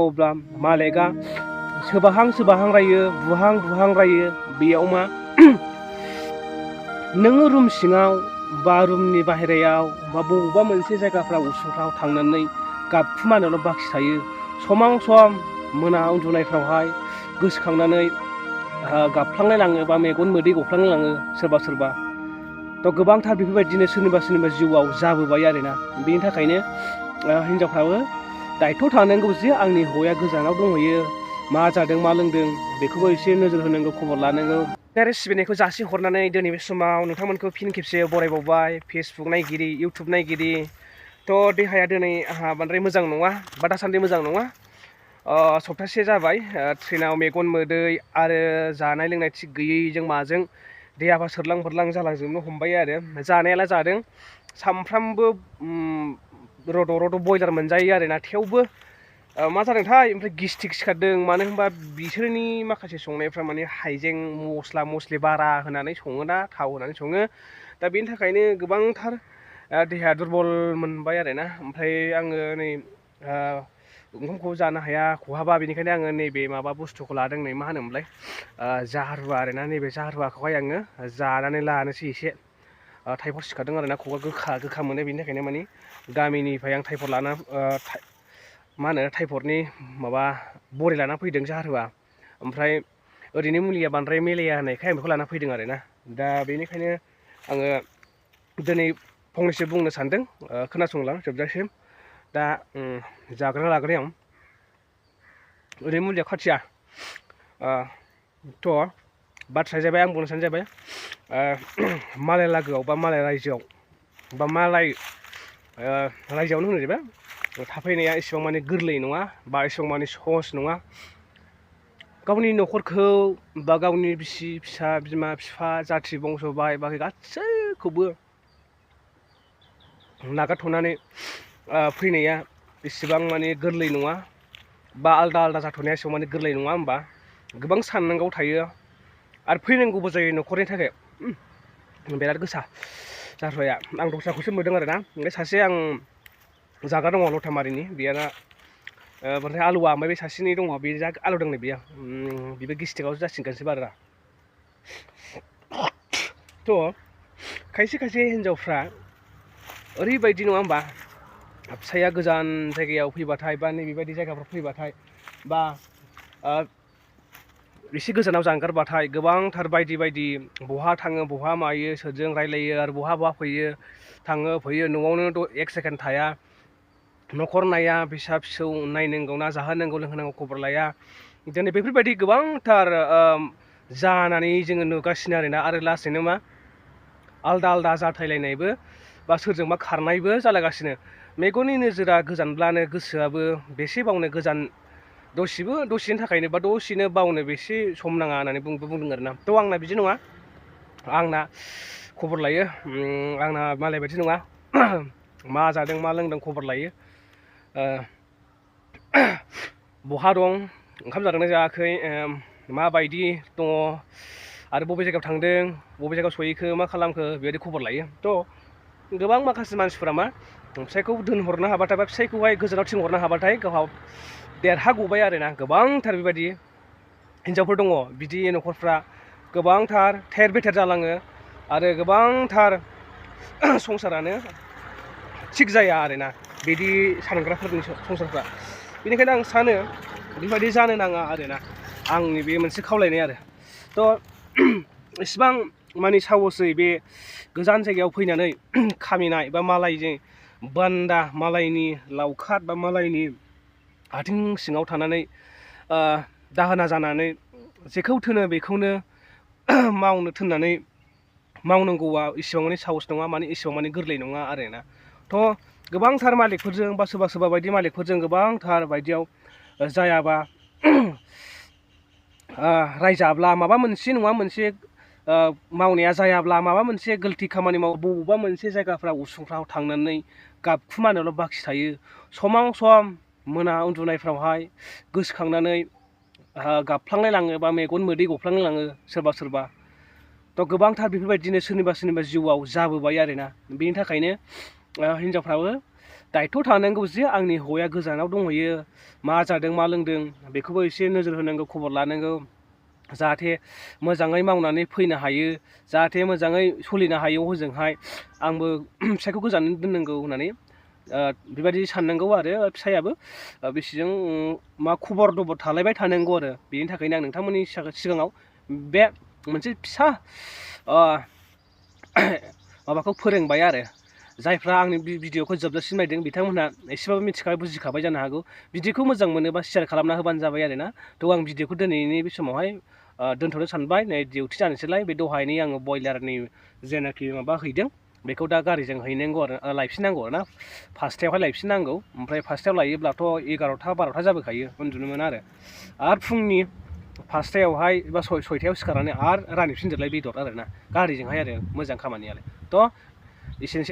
अब्ला मालिकआ सोबाहां रायो बुहां रायो बेयाव मा नोङो रुम सिङाव बा रुमनि बाहेरायाव बा बबेबा मोनसे जायगाफ्राव उसुंफ्राव थांनानै गाबखुमानोल' बाखि थायो। समां सम मोना उन्दुनायफ्रावहाय गोसोखांनानै गाबफ्लांलाय लाङो बा मेगन मोदै गफ्लांलाय लाङो सोरबा थ' गोबांथार बेफोरबायदिनो सोरनिबा जिउआव जाबोबाय आरोना। बेनि थाखायनो हिनजावफ्राबो दायथ' थानांगौ जे आंनि हौवाया गोजानाव दंहैयो, मा जादों मा लोंदों बेखौबो एसे नोजोर होनांगौ, खबर लानांगौ। आरो सिबिनायखौ जासिहरनानै दिनै बे समाव नोंथांमोनखौ फिन खेबसे बरायबावबाय। फेसबुक नायगिरि, इउटुब नायगिरि। थ' देहाया दिनै आंहा बांद्राय मोजां नङा बा दासान्दि मोजां नङा। सप्तासे जाबाय ट्रेनाव मेगन मोदै आरो जानाय लोंनाय थिग गैयैजों माजों देहाफ्रा सोरलां बोरलां जालांजोबनो हमबाय आरो। जानायालाय जादों सामफ्रामबो रद' बयलार मोनजायो आरोना, थेवबो मा जादोंथाय ओमफ्राय गिस्टिक सिखारदों। मानो होनबा बिसोरनि माखासे संनायफ्रा माने हाइजें मस्ला मस्लि बारा होनानै सङोना, थाव होनानै सङो। दा बेनि थाखायनो गोबांथार देहाया दुरबल मोनबाय आरोना। ओमफ्राय आङो नै ओंखामखौ जानो हाया, खहाबा, बेनिखायनो आङो नैबे माबा बुस्थुखौ लादों, नै मा होनोमोनलाय जाहारुवा आरोना। नैबे जाहारुवाखौहाय आङो जानानै लानोसै एसे। टाइफड सिखारदों आरोना, ख'आ गोखा मोनो। बेनि थाखायनो माने गामिनिफ्राय आं टाइफड लाना टाइफडनि माबा बरि लाना फैदों जाहारुवा। ओमफ्राय ओरैनो मुलिया बांद्राय मेलेया होननायखाय आं बेखौ लाना फैदों आरोना। दा बेनिखायनो आङो दिनै फंनैसो बुंनो सानदों, खोनासंलां जोबजासिम। दा जाग्रा लाग्रायाव ओरैनो मुलिया खाथिया थ' बाथ्राया जाबाय, आं बुंनो सानो जाबाय मालाय लागोआव बा मालाय रायजोआव बा मालाय रायजोआवनो होनो जाहैबाय थाफैनाया एसेबां माने गोरलै नङा बा एसेबां माने सहस नङा। गावनि न'खरखौ बा गावनि बिसि फिसा बिमा बिफा जाथि बंस' बाय बाहागि गासैखौबो नागारथ'नानै फैनाया एसेबां माने गोरलै नङा, बा आलदा जाथ'नाया एसेबां माने गोरलै नङा होमबा। गोबां साननांगौ थायो आरो फैनांगौबो जायो न'खरनि थाखाय। बिराद गोसा जाहारुवाया, आं दस्राखौसो मोनदों आरोना। ओमफ्राय सासे आं जाग्रा दङ लथामारिनि, बेना ओमफ्राय आलुवा, ओमफ्राय बे सासेनि दङ बे जा आलु दं नै बेयो, बेबो गिस्टिकआवसो जासिनगोनसो बारा। थ' खायसे हिनजावफ्रा ओरैबायदि नङा होमबा, फिसाइया गोजान जायगायाव फैबाथाय बा नैबेबायदि जायगाफ्राव फैबाथाय बा एसे गोजानाव जानगारबाथाय गोबांथार बायदि बहा थाङो बहा मायो, सोरजों रायलायो आरो बहा फैयो, थाङो फैयो, न'आवनो एक सेकेन्ड थाया, न'खर नाया, फिसा फिसौ नायनांगौ ना जाहोनांगौ लोंहोनांगौ खबर लाया। दिनै बेफोरबायदि गोबांथार जानानै जोङो नुगासिनो आरोना। आरो लासैनो मा आलदा जाथायलायनायबो बा सोरजोंबा खारनायबो जालागासिनो। मेगननि नोजोरा गोजानब्लानो गोसोआबो बेसेबावनो गोजान, दसेनि थाखायनो बा दसेनो बावनो बेसे सम नाङा होननानै बुंदों आरोना। थ' आंना बिदि नङा, आंना खबर लायो, आंना मालाय बायदि नङा। मा जादों मा लोंदों खबर लायो, बहा दं, ओंखाम जादोंना जायाखै, माबायदि दङ आरो बबे जायगायाव थांदों, बबे जायगायाव सहैखो, मा खालामखो, बेबायदि खबर लायो। थ' गोबां माखासे मानसिफोरा मा फिसाइखौ दोनहरनो हाबाथाय बा फिसाइखौहाय गोजानाव थिनहरनो हाबाथाय गावहा देरहागबाय आरोना। गोबांथार बेबायदि हिनजावफोर दङ, बिदि न'खरफ्रा गोबांथार थेर बेथेर जालाङो आरो गोबांथार संसारानो थिग जाया आरोना, बिदि सानग्राफोरनि संसारफ्रा। बेनिखायनो आं सानो बेबायदि जानो नाङा आरोना, आंनि बे मोनसे खावलायनाय आरो। थ' इसिबां माने साहसै बे गोजान जायगायाव फैनानै खामिनाय बा मालायजों बान्दा, मालायनि लावखार बा मालायनि आथिं सिङाव थानानै दाहोना जानानै जेखौ थोनो बेखौनो मावनो थोननानै मावनांगौआ इसेबां माने साहस नङा, माने इसेबां माने गोरलै नङा आरोना। थ' गोबांथार मालिकफोरजों बा सोरबा बायदि मालिकफोरजों गोबांथार बायदियाव जायाबा रायजाब्ला, माबा मोनसे नङा मोनसे मावनाया जायाब्ला, माबा मोनसे गोलति खामानि बबेबा मोनसे जायगाफ्राव उसुंफ्राव थांनानै गाबखुमानोल' बाखि थायो। समां सम मोना उन्दुनायफ्रावहाय गोसोखांनानै गाबफ्लांलाय लाङो बा मेगन मोदै गफ्लांलाय लाङो सोरबा। थ' गोबांथार बेफोरबायदिनो सोरनिबा जिउआव जाबोबाय आरोना। बेनि थाखायनो हिनजावफ्राबो दायथ' थानांगौ जे आंनि हौवाया गोजानाव दंहैयो, मा जादों मा लोंदों बेखौबो एसे नोजोर होनांगौ, खबर लानांगौ, जाहाथे मोजाङै मावनानै फैनो हायो, जाहाथे मोजाङै सोलिनो हायो हजोंहाय। आंबो फिसायखौ गोजानै दोननांगौ होननानै बेबायदि साननांगौ आरो फिसायाबो बिसिजों मा खबर दबर थालायबाय थानांगौ आरो। बेनि थाखायनो आं नोंथांमोननि सिगाङाव बे मोनसे फिसा माबाखौ फोरोंबाय आरो। जायफ्रा आंनि भिडिअखौ जोबजासिम नायदों बिथांमोनहा एसेबाबो मिथिखाबाय, बुजिखाबाय जानो हागौ। भिडिअखौ मोजां मोनोबा शेयार खालामना होबानो जाबाय आरो ना। थ' आं भिडिअखौ दिनैनि बे समावहाय दोनथ'नो सानबाय। नै डिउटि जानोसैलाय, बे दहायनि आङो बयलारनि जेनाखि माबा हैदों बेखौ दा गारिजों हैनांगौ आरो, लायफिननांगौ आरो ना। 5थायावहाय लायफिननांगौ, ओमफ्राय 5थायाव लायोब्लाथ' 11था 12था जाबोखायो, उन्दुनो मोना आरो फुंनि 5थायावहाय बा 6थायाव सिखारनानै आरो रानहैफिनजोबलाय बेदर आरो ना, गारिजोंहाय आरो। मोजां खामानियालाय। थ' एसेनोसै।